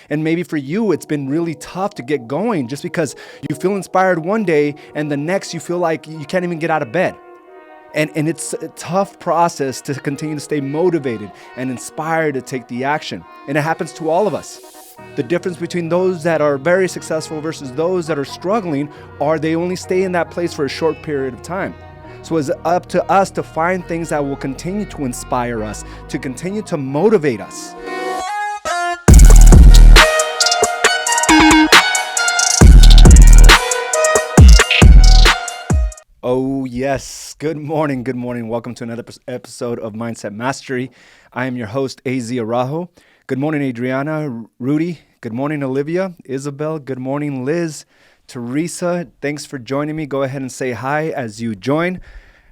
And maybe for you, it's been really tough to get going just because you feel inspired one day and the next you feel like you can't even get out of bed. And it's a tough process to continue to stay motivated and inspired to take the action. And it happens to all of us. The difference between those that are very successful versus those that are struggling are they only stay in that place for a short period of time. So it's up to us to find things that will continue to inspire us, to continue to motivate us. Oh, yes. Good morning. Good morning. Welcome to another episode of Mindset Mastery. I am your host, AZ Araujo. Good morning, Adriana, Rudy. Good morning, Olivia, Isabel. Good morning, Liz, Teresa. Thanks for joining me. Go ahead and say hi as you join.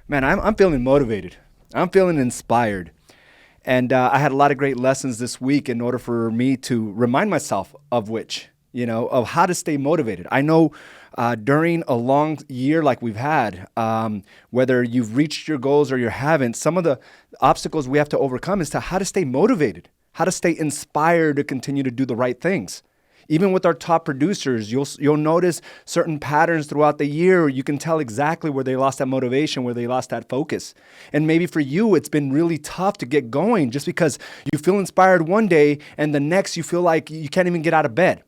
Man, I'm feeling motivated. I'm feeling inspired. And I had a lot of great lessons this week in order for me to remind myself of of how to stay motivated. I know during a long year like we've had, whether you've reached your goals or you haven't, some of the obstacles we have to overcome is to how to stay motivated, how to stay inspired to continue to do the right things. Even with our top producers, you'll notice certain patterns throughout the year. You can tell exactly where they lost that motivation, where they lost that focus. And maybe for you, it's been really tough to get going just because you feel inspired one day and the next you feel like you can't even get out of bed.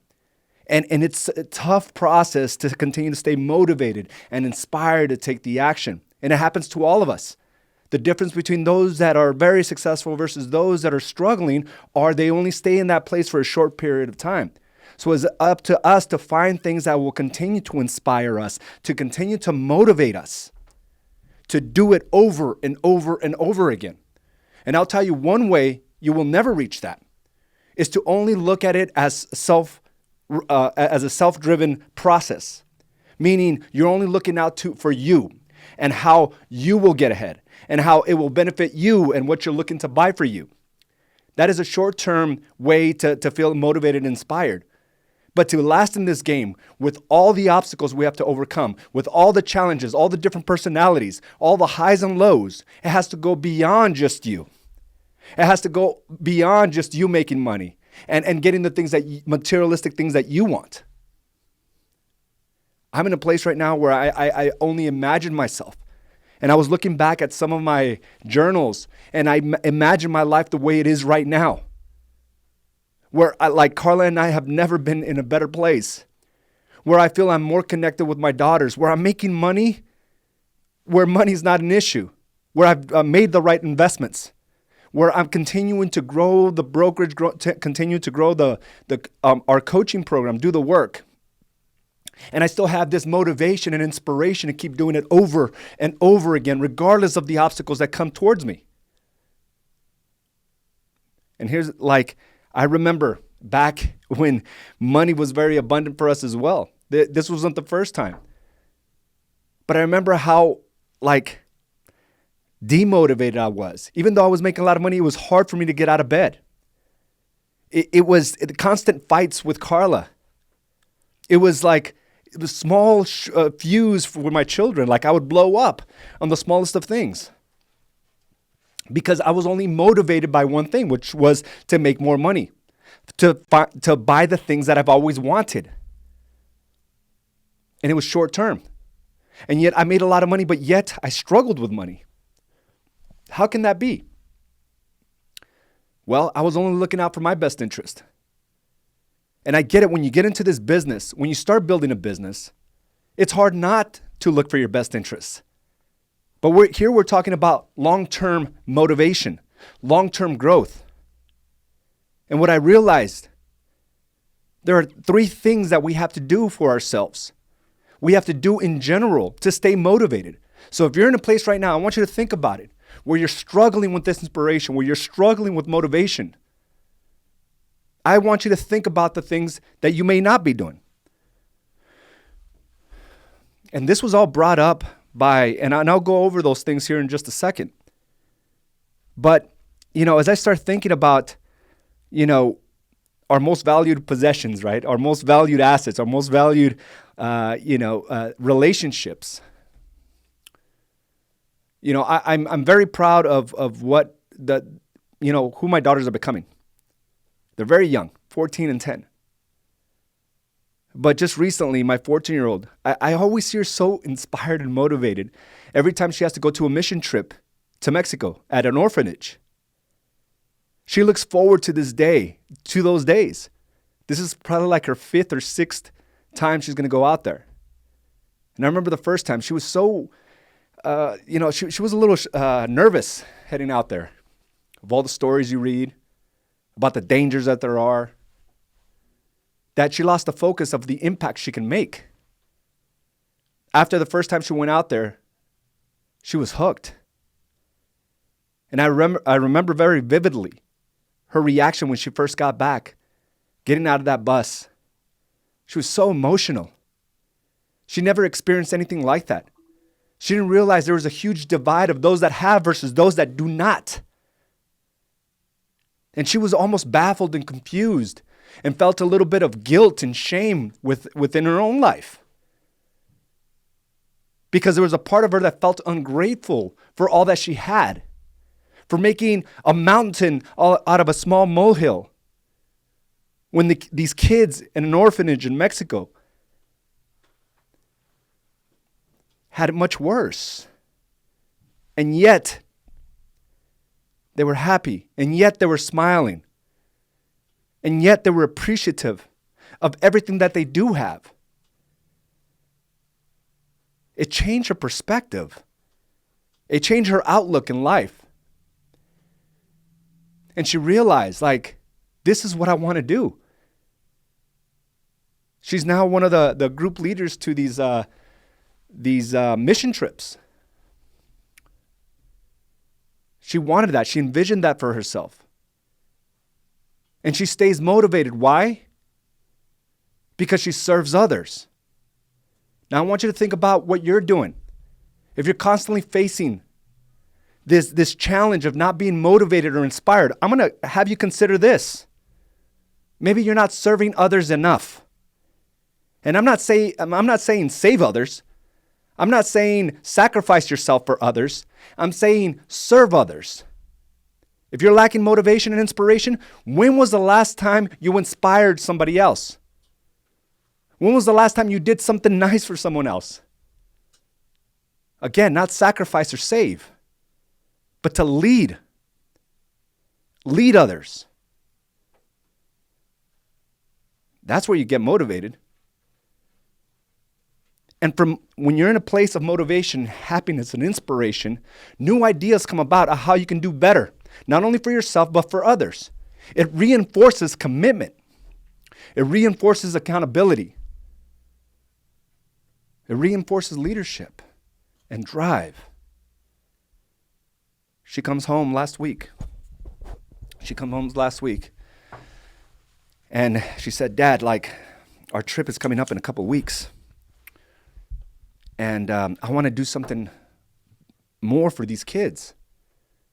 And it's a tough process to continue to stay motivated and inspired to take the action. And it happens to all of us. The difference between those that are very successful versus those that are struggling are they only stay in that place for a short period of time. So it's up to us to find things that will continue to inspire us, to continue to motivate us, to do it over and over and over again. And I'll tell you one way you will never reach that is to only look at it as a self-driven process, meaning you're only looking out for you and how you will get ahead and how it will benefit you and what you're looking to buy for you. That is a short-term way to feel motivated and inspired. But to last in this game with all the obstacles we have to overcome, with all the challenges, all the different personalities, all the highs and lows, it has to go beyond just you. It has to go beyond just you making money and getting the things materialistic things that you want. I'm in a place right now where I only imagine myself. And I was looking back at some of my journals and I imagine my life the way it is right now. Where like Carla and I have never been in a better place. Where I feel I'm more connected with my daughters. Where I'm making money where money's not an issue. Where I've made the right investments. Where I'm continuing to grow the brokerage, continue to grow our coaching program, do the work. And I still have this motivation and inspiration to keep doing it over and over again, regardless of the obstacles that come towards me. And here's I remember back when money was very abundant for us as well. This wasn't the first time. But I remember how demotivated I was. Even though I was making a lot of money, it was hard for me to get out of bed. It was the constant fights with Carla. It was small fuse for my children. I would blow up on the smallest of things. Because I was only motivated by one thing, which was to make more money, to buy the things that I've always wanted. And it was short term. And yet I made a lot of money, but yet I struggled with money. How can that be? Well, I was only looking out for my best interest. And I get it, when you get into this business, when you start building a business, it's hard not to look for your best interests. But we're talking about long-term motivation, long-term growth. And what I realized, there are 3 things that we have to do for ourselves. We have to do in general to stay motivated. So if you're in a place right now, I want you to think about it, where you're struggling with this inspiration, where you're struggling with motivation. I want you to think about the things that you may not be doing. And this was all brought up and I'll go over those things here in just a second. But, as I start thinking about, our most valued possessions, right? Our most valued assets, our most valued, relationships. I'm very proud of what who my daughters are becoming. They're very young. 14 and 10. But just recently, my 14-year-old, I always see her so inspired and motivated every time she has to go to a mission trip to Mexico at an orphanage. She looks forward to this day, to those days. This is probably like her 5th or 6th time she's going to go out there. And I remember the first time she was so, she was a little nervous heading out there of all the stories you read about the dangers that there are, that she lost the focus of the impact she can make. After the first time she went out there, she was hooked. And I remember very vividly her reaction when she first got back, getting out of that bus. She was so emotional. She never experienced anything like that. She didn't realize there was a huge divide of those that have versus those that do not. And she was almost baffled and confused and felt a little bit of guilt and shame within her own life. Because there was a part of her that felt ungrateful for all that she had, for making a mountain out of a small molehill. When these kids in an orphanage in Mexico had it much worse. And yet, they were happy. And yet, they were smiling. And yet, they were appreciative of everything that they do have. It changed her perspective. It changed her outlook in life. And she realized, this is what I want to do. She's now one of the group leaders to these mission trips. She wanted that. She envisioned that for herself. And she stays motivated. Why? Because she serves others. Now I want you to think about what you're doing. If you're constantly facing this challenge of not being motivated or inspired, I'm going to have you consider this. Maybe you're not serving others enough. And I'm not saying save others. I'm not saying sacrifice yourself for others. I'm saying serve others. If you're lacking motivation and inspiration, when was the last time you inspired somebody else? When was the last time you did something nice for someone else? Again, not sacrifice or save, but to lead. Lead others. That's where you get motivated. And from when you're in a place of motivation, happiness, and inspiration, new ideas come about of how you can do better, not only for yourself, but for others. It reinforces commitment. It reinforces accountability. It reinforces leadership and drive. She comes home last week. And she said, Dad, our trip is coming up in a couple weeks. And I want to do something more for these kids.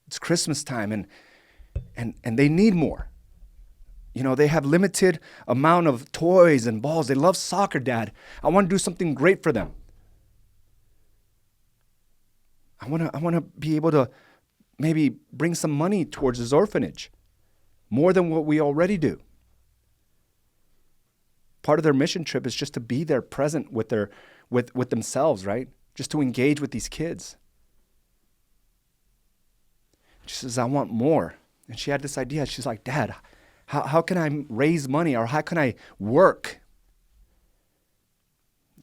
It's Christmas time, and they need more. They have limited amount of toys and balls. They love soccer, Dad. I want to do something great for them. I want to be able to maybe bring some money towards this orphanage, more than what we already do. Part of their mission trip is just to be there present with themselves, right? Just to engage with these kids. She says, I want more. And she had this idea. She's like, Dad, how can I raise money, or how can I work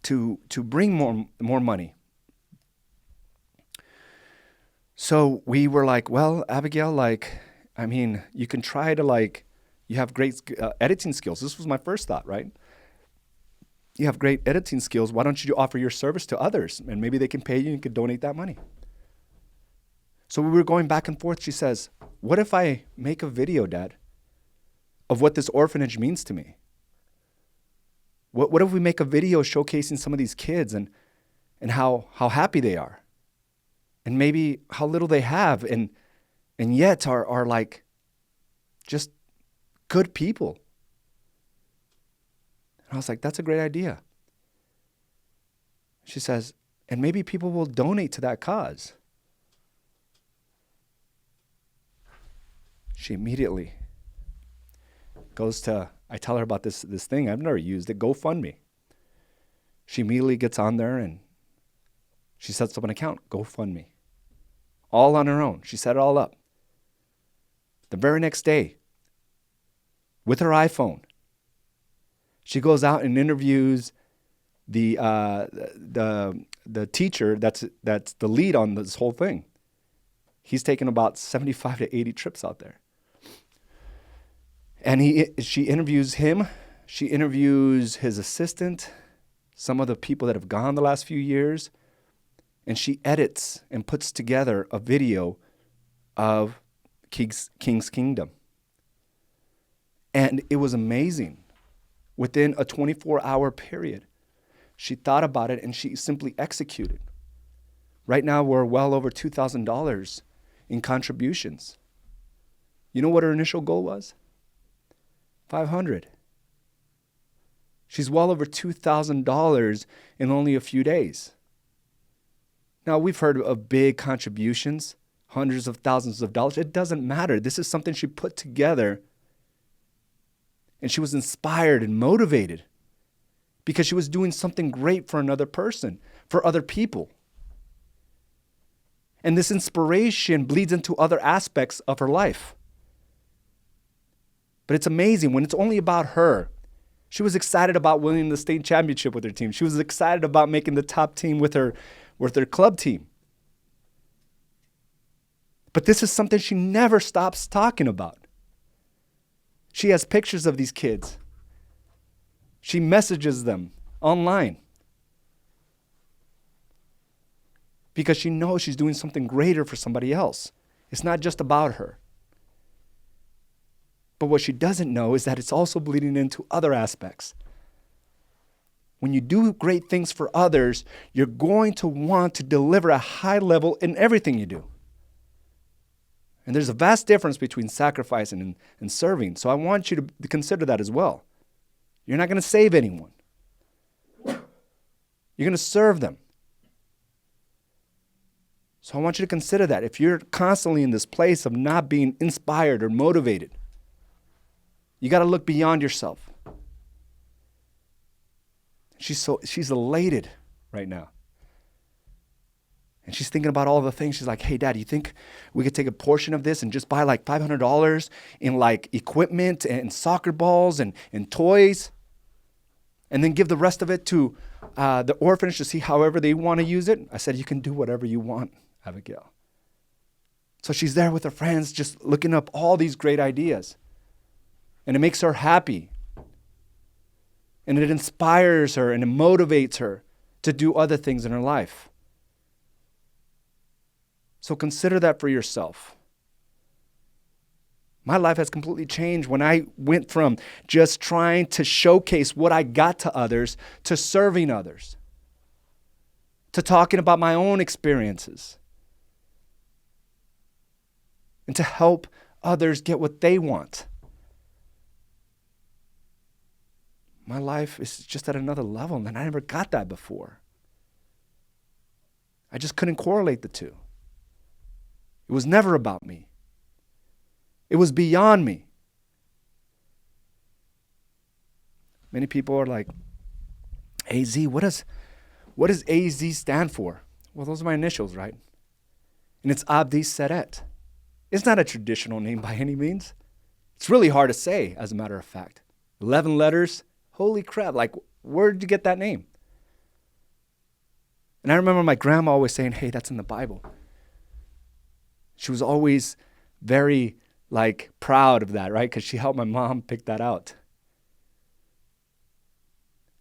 to bring more money? So we were like, well, Abigail, you can try to you have great editing skills. This was my first thought, right? You have great editing skills. Why don't you offer your service to others? And maybe they can pay you and you can donate that money. So we were going back and forth. She says, what if I make a video, Dad, of what this orphanage means to me? What if we make a video showcasing some of these kids and how happy they are? And maybe how little they have and yet are just good people. And I was like, that's a great idea. She says, and maybe people will donate to that cause. She immediately goes to I tell her about this thing. I've never used it, GoFundMe. She immediately gets on there and she sets up an account, GoFundMe. All on her own. She set it all up. The very next day, with her iPhone, she goes out and interviews the teacher that's the lead on this whole thing. He's taken about 75 to 80 trips out there. And she interviews him. She interviews his assistant, some of the people that have gone the last few years. And she edits and puts together a video of King's Kingdom. And it was amazing. Within a 24-hour period, she thought about it and she simply executed. Right now, we're well over $2,000 in contributions. You know what her initial goal was? 500. She's well over $2,000 in only a few days. Now, we've heard of big contributions, hundreds of thousands of dollars. It doesn't matter. This is something she put together, and she was inspired and motivated because she was doing something great for another person, for other people. And this inspiration bleeds into other aspects of her life. But it's amazing when it's only about her. She was excited about winning the state championship with her team. She was excited about making the top team with her club team. But this is something she never stops talking about. She has pictures of these kids. She messages them online because she knows she's doing something greater for somebody else. It's not just about her. But what she doesn't know is that it's also bleeding into other aspects. When you do great things for others, you're going to want to deliver a high level in everything you do. And there's a vast difference between sacrificing and serving. So I want you to consider that as well. You're not going to save anyone. You're going to serve them. So I want you to consider that. If you're constantly in this place of not being inspired or motivated, you got to look beyond yourself. She's elated right now. And she's thinking about all the things. She's like, hey, Dad, you think we could take a portion of this and just buy like $500 in like equipment and soccer balls and toys, and then give the rest of it to the orphanage to see however they want to use it? I said, you can do whatever you want, Abigail. So she's there with her friends just looking up all these great ideas. And it makes her happy. And it inspires her and it motivates her to do other things in her life. So consider that for yourself. My life has completely changed when I went from just trying to showcase what I got to others to serving others, to talking about my own experiences, and to help others get what they want. My life is just at another level, and I never got that before. I just couldn't correlate the two. It was never about me. It was beyond me. Many people are like, AZ, what does AZ stand for? Well, those are my initials, right? And it's Abdi Seret. It's not a traditional name by any means. It's really hard to say, as a matter of fact. 11 letters. Holy crap, like, where did you get that name? And I remember my grandma always saying, hey, that's in the Bible. She was always very, proud of that, right? Because she helped my mom pick that out.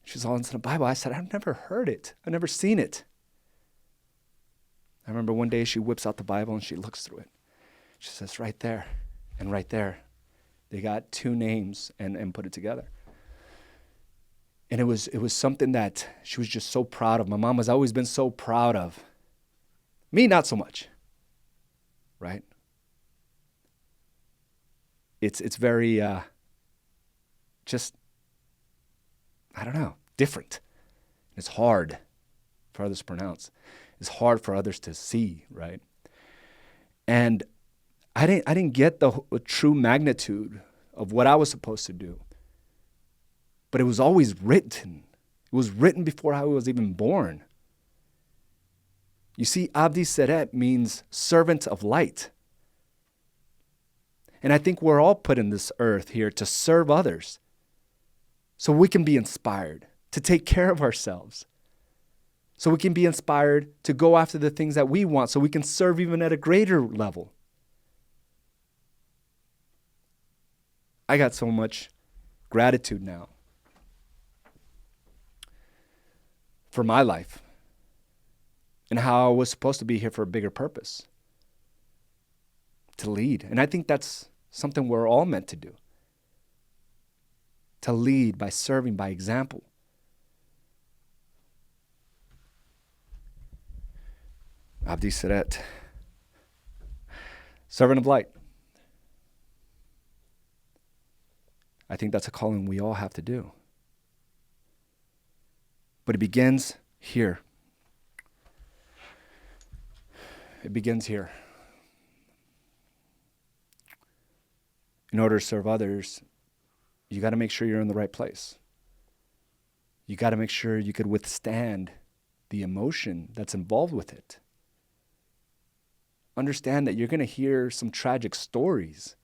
She's all into the Bible. I said, I've never heard it. I've never seen it. I remember one day she whips out the Bible and she looks through it. She says, right there and right there, they got two names and put it together. And it was something that she was just so proud of. My mom has always been so proud of. Me, not so much, right? It's very, just, I don't know, different. It's hard for others to pronounce. It's hard for others to see, right? And I didn't get the true magnitude of what I was supposed to do but it was always written. It was written before I was even born. You see, Abdi Seret means servant of light. And I think we're all put in this earth here to serve others so we can be inspired to take care of ourselves, so we can be inspired to go after the things that we want, so we can serve even at a greater level. I got so much gratitude now for my life and how I was supposed to be here for a bigger purpose, to lead. And I think that's something we're all meant to do, to lead by serving by example. Abdi Seret, servant of light. I think that's a calling we all have to do. But it begins here. It begins here. In order to serve others, you got to make sure you're in the right place. You got to make sure you could withstand the emotion that's involved with it. Understand that you're going to hear some tragic stories.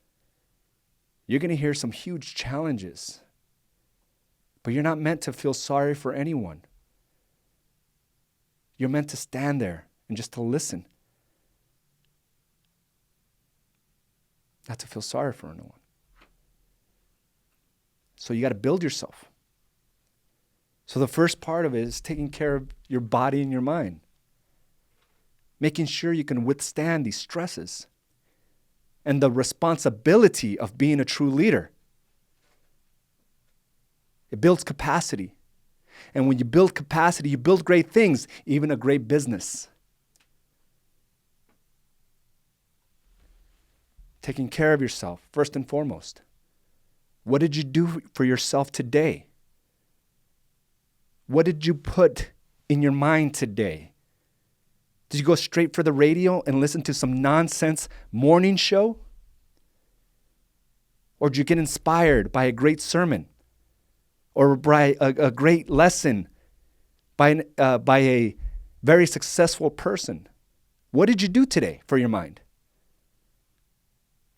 You're going to hear some huge challenges. But you're not meant to feel sorry for anyone. You're meant to stand there and just to listen. Not to feel sorry for anyone. So you got to build yourself. So the first part of it is taking care of your body and your mind. Making sure you can withstand these stresses and the responsibility of being a true leader. It builds capacity. And when you build capacity, you build great things, even a great business. Taking care of yourself, first and foremost. What did you do for yourself today? What did you put in your mind today? Did you go straight for the radio and listen to some nonsense morning show? Or did you get inspired by a great sermon? Or by a great lesson by a very successful person? What did you do today for your mind?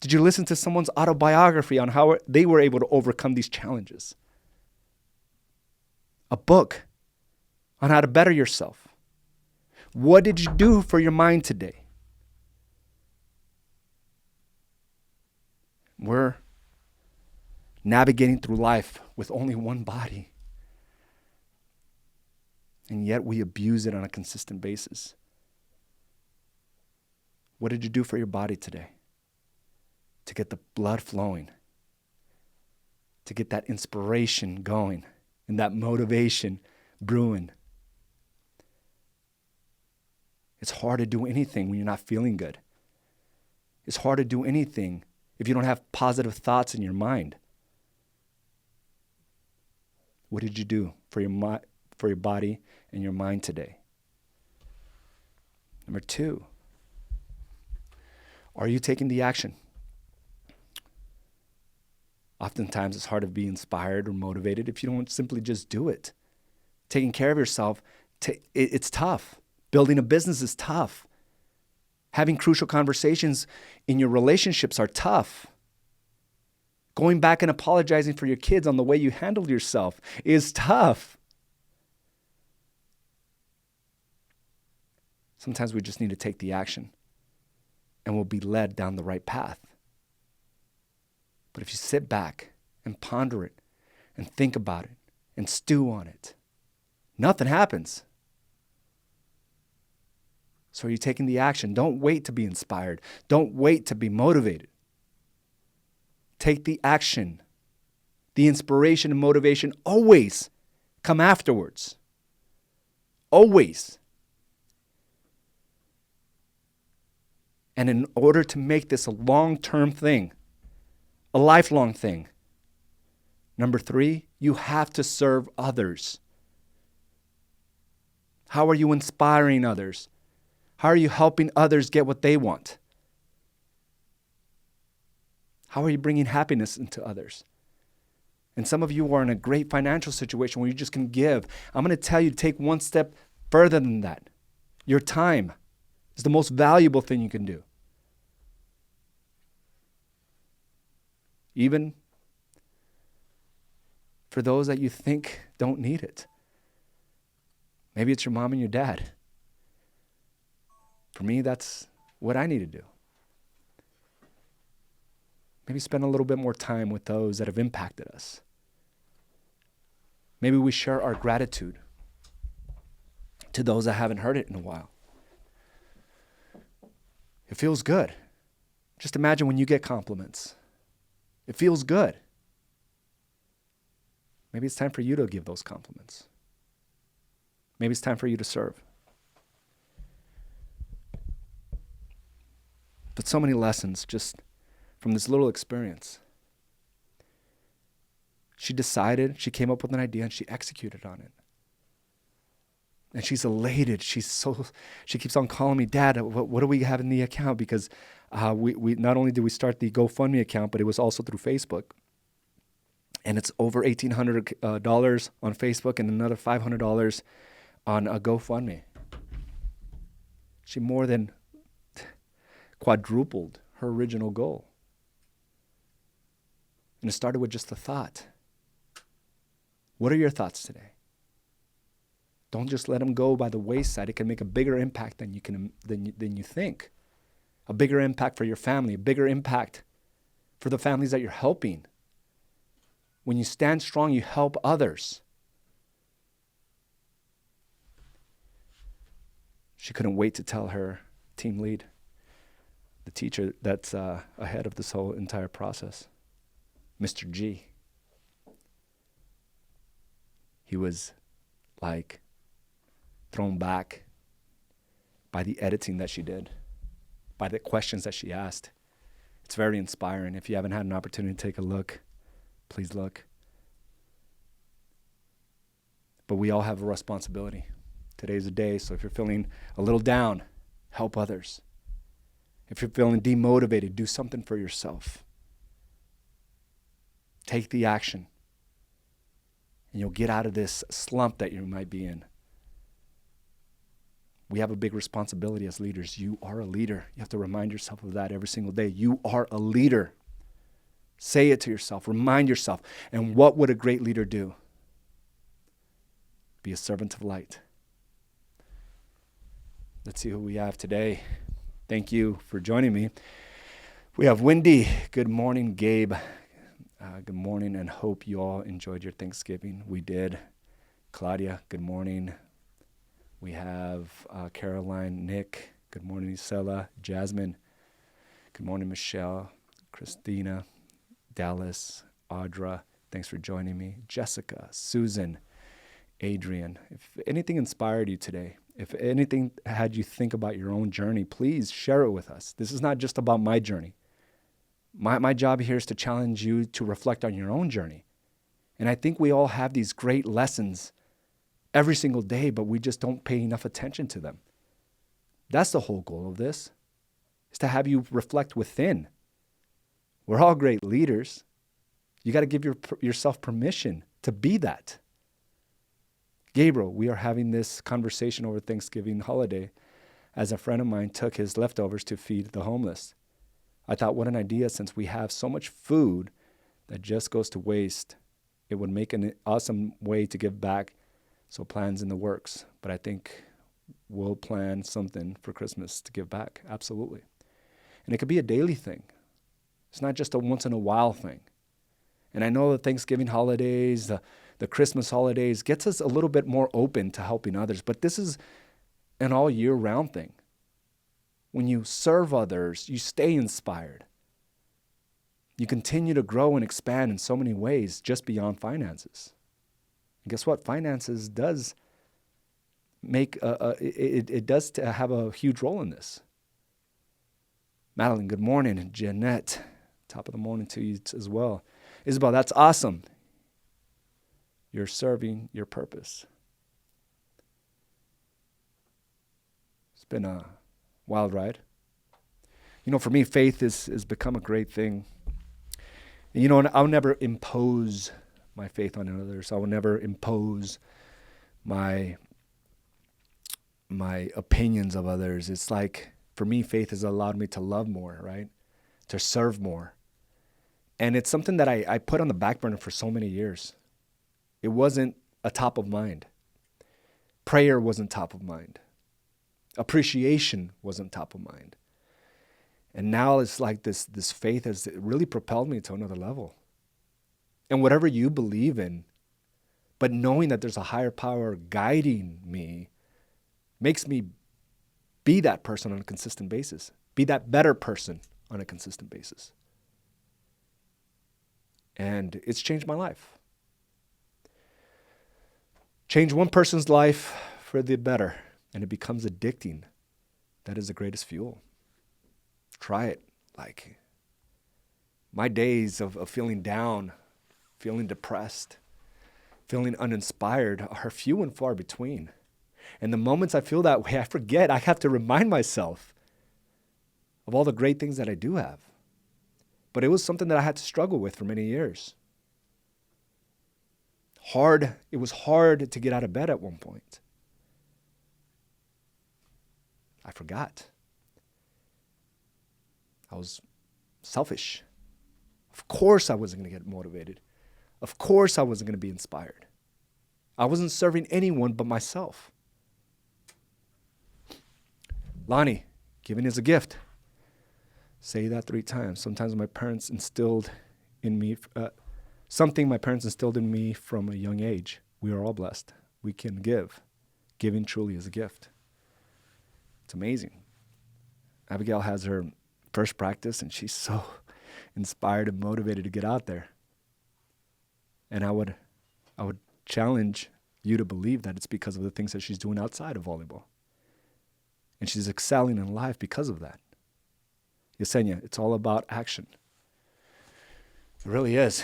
Did you listen to someone's autobiography on how they were able to overcome these challenges? A book on how to better yourself. What did you do for your mind today? We're navigating through life with only one body. And yet we abuse it on a consistent basis. What did you do for your body today? To get the blood flowing. To get that inspiration going and that motivation brewing. It's hard to do anything when you're not feeling good. It's hard to do anything if you don't have positive thoughts in your mind. What did you do for your body and your mind today? Number 2, are you taking the action? Oftentimes it's hard to be inspired or motivated if you don't simply just do it. Taking care of yourself, it's tough. Building a business is tough. Having crucial conversations in your relationships are tough. Going back and apologizing for your kids on the way you handled yourself is tough. Sometimes we just need to take the action and we'll be led down the right path. But if you sit back and ponder it and think about it and stew on it, nothing happens. So are you taking the action? Don't wait to be inspired. Don't wait to be motivated. Take the action. The inspiration and motivation always come afterwards. Always. And in order to make this a long-term thing, a lifelong thing, number 3, you have to serve others. How are you inspiring others? How are you helping others get what they want? How are you bringing happiness into others? And some of you are in a great financial situation where you just can give. I'm going to tell you to take one step further than that. Your time is the most valuable thing you can do. Even for those that you think don't need it. Maybe it's your mom and your dad. For me, that's what I need to do. Maybe spend a little bit more time with those that have impacted us. Maybe we share our gratitude to those that haven't heard it in a while. It feels good. Just imagine when you get compliments. It feels good. Maybe it's time for you to give those compliments. Maybe it's time for you to serve. But so many lessons just from this little experience. She decided, she came up with an idea, and she executed on it. And she's elated. She keeps on calling me, Dad, what do we have in the account? Because we not only did we start the GoFundMe account, but it was also through Facebook. And it's over $1,800 on Facebook and another $500 on a GoFundMe. She more than quadrupled her original goal. And it started with just a thought. What are your thoughts today? Don't just let them go by the wayside. It can make a bigger impact than you think. A bigger impact for your family, a bigger impact for the families that you're helping. When you stand strong, you help others. She couldn't wait to tell her team lead, the teacher that's ahead of this whole entire process, Mr. G. He was like thrown back by the editing that she did, by the questions that she asked. It's very inspiring. If you haven't had an opportunity to take a look, please look. But we all have a responsibility. Today's a day, so if you're feeling a little down, help others. If you're feeling demotivated, do something for yourself. Take the action, and you'll get out of this slump that you might be in. We have a big responsibility as leaders. You are a leader. You have to remind yourself of that every single day. You are a leader. Say it to yourself. Remind yourself. And what would a great leader do? Be a servant of light. Let's see who we have today. Thank you for joining me. We have Wendy. Good morning, Gabe. Good morning, and hope you all enjoyed your Thanksgiving. We did. Claudia, good morning. We have Caroline, Nick. Good morning, Isela. Jasmine. Good morning, Michelle. Christina. Dallas. Audra. Thanks for joining me. Jessica. Susan. Adrian. If anything inspired you today, if anything had you think about your own journey, please share it with us. This is not just about my journey. My job here is to challenge you to reflect on your own journey. And I think we all have these great lessons every single day, but we just don't pay enough attention to them. That's the whole goal of this, is to have you reflect within. We're all great leaders. You got to give yourself permission to be that. Gabriel, we are having this conversation over Thanksgiving holiday as a friend of mine took his leftovers to feed the homeless. I thought, what an idea, since we have so much food that just goes to waste. It would make an awesome way to give back. So plans in the works. But I think we'll plan something for Christmas to give back. Absolutely. And it could be a daily thing. It's not just a once in a while thing. And I know the Thanksgiving holidays, the Christmas holidays gets us a little bit more open to helping others. But this is an all year round thing. When you serve others, you stay inspired. You continue to grow and expand in so many ways just beyond finances. And guess what? Finances does make it does have a huge role in this. Madeline, good morning. And Jeanette, top of the morning to you as well. Isabel, that's awesome. You're serving your purpose. It's been a wild ride. You know, for me, faith has become a great thing. And, you know, I'll never impose my faith on others. I will never impose my opinions of others. It's like, for me, faith has allowed me to love more, right? To serve more. And it's something that I put on the back burner for so many years. It wasn't a top of mind. Prayer wasn't top of mind. Appreciation wasn't top of mind. And now it's like this faith has really propelled me to another level. And whatever you believe in, but knowing that there's a higher power guiding me, makes me be that person on a consistent basis. Be that better person on a consistent basis. And it's changed my life. Change one person's life for the better, and it becomes addicting. That is the greatest fuel. Try it. Like, my days of feeling down, feeling depressed, feeling uninspired are few and far between. And the moments I feel that way, I forget. I have to remind myself of all the great things that I do have. But it was something that I had to struggle with for many years. It was hard to get out of bed at one point. I forgot. I was selfish. Of course I wasn't going to get motivated. Of course I wasn't going to be inspired. I wasn't serving anyone but myself. Lonnie, giving is a gift. Say that 3 times. Sometimes my parents instilled in me, something my parents instilled in me from a young age. We are all blessed. We can give. Giving truly is a gift. It's amazing. Abigail has her first practice, and she's so inspired and motivated to get out there. And I would challenge you to believe that it's because of the things that she's doing outside of volleyball. And she's excelling in life because of that. Yesenia, it's all about action. It really is.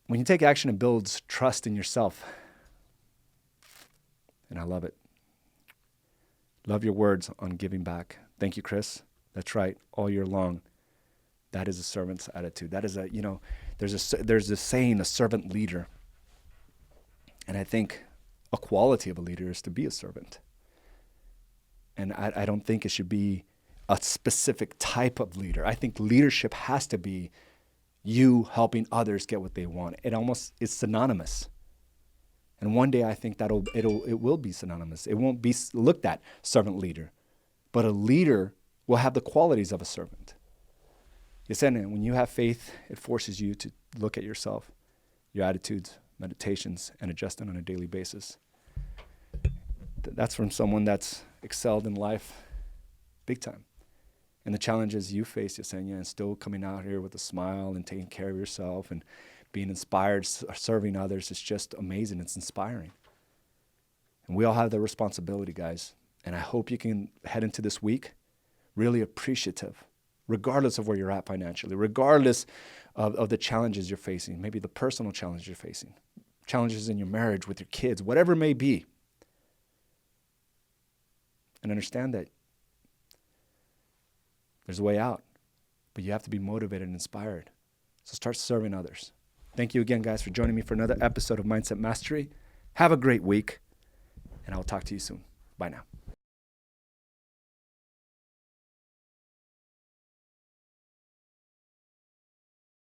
When you take action, it builds trust in yourself. And I love it. Love your words on giving back. Thank you, Chris. That's right. All year long. That is a servant's attitude. That is there's a saying, a servant leader. And I think a quality of a leader is to be a servant. And I don't think it should be a specific type of leader. I think leadership has to be you helping others get what they want. It's synonymous. And one day I think it will be synonymous. It won't be looked at servant leader, but a leader will have the qualities of a servant. Yesenia, when you have faith, it forces you to look at yourself, your attitudes, meditations, and adjust them on a daily basis. That's from someone that's excelled in life big time. And the challenges you face, Yesenia, and still coming out here with a smile and taking care of yourself and being inspired, serving others, it's just amazing. It's inspiring. And we all have the responsibility, guys. And I hope you can head into this week really appreciative, regardless of where you're at financially, regardless of the challenges you're facing, maybe the personal challenges you're facing, challenges in your marriage with your kids, whatever it may be. And understand that there's a way out, but you have to be motivated and inspired. So start serving others. Thank you again, guys, for joining me for another episode of Mindset Mastery. Have a great week, and I will talk to you soon. Bye now.